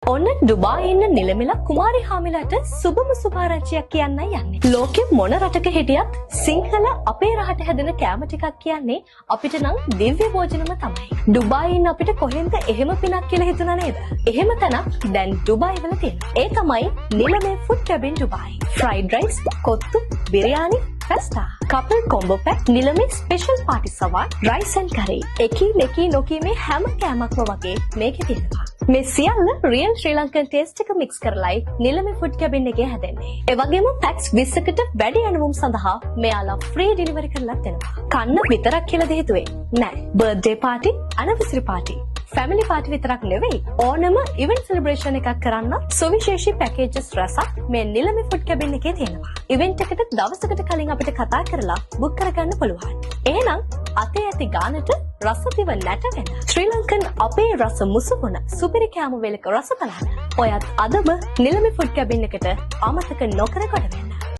ඔන්න ඩුබායි ඉන්න නිලමිලා කුමාරි හාමිලාට සුබම සුභාරංචියක් කියන්නයි යන්නේ. ලෝකෙ මොන රටක හිටියත් සිංහල අපේ රහට හැදෙන කෑම ටිකක් කියන්නේ අපිට නම් දිව්‍ය භෝජනම තමයි. ඩුබායි ඉන්න අපිට කොහෙන්ද එහෙම පිනක් කියලා හිතුණා නේද? එහෙම තැනක් දැන් ඩුබායි වල තියෙනවා. ඒ තමයි Nilame food cabin Dubai. Fried rice, kottu, biryani, pasta, couple combo pack, Nilame special party sawan, rice and curry. එකී මෙකී නොකී මේ හැම කෑමක්ම වගේ මේකේ තියෙනවා. මේ සියල්ල රියල් ශ්‍රී ලංකන් ටේස්ට් එක මික්ස් කරලායි නිලමේ ෆුඩ් කැබින් එකේ හැදෙන්නේ. ඒ වගේම පැක්ස් 20කට වැඩි යනවුම් සඳහා මෙයාලා ෆ්‍රී ඩිලිවරි කරලා දෙනවා. කන්න විතරක් කියලාද හිතුවේ? නෑ. Birthday party, anniversary party, family party විතරක් නෙවෙයි ඕනම ඉවෙන්ට් සෙලිබ්‍රේෂන් එකක් කරන්න සුවිශේෂී පැකේජස් රසක් මේ නිලමේ ෆුඩ් කැබින් එකේ තියෙනවා. ඉවෙන්ට් එකට දවසකට කලින් අපිට කතා කරලා බුක් කරගන්න පුළුවන්. එහෙනම් අතේ ඇති ගානට රසදිව නැටගෙන ශ්‍රී ලංකන් අපේ රස මුසුවන සුපිරි කෑම වේලක රස බලන්න. ඔයත් අදම නිලමේ ෆුඩ් කැබින් එකට අමතක නොකර ගොඩ වෙන්න.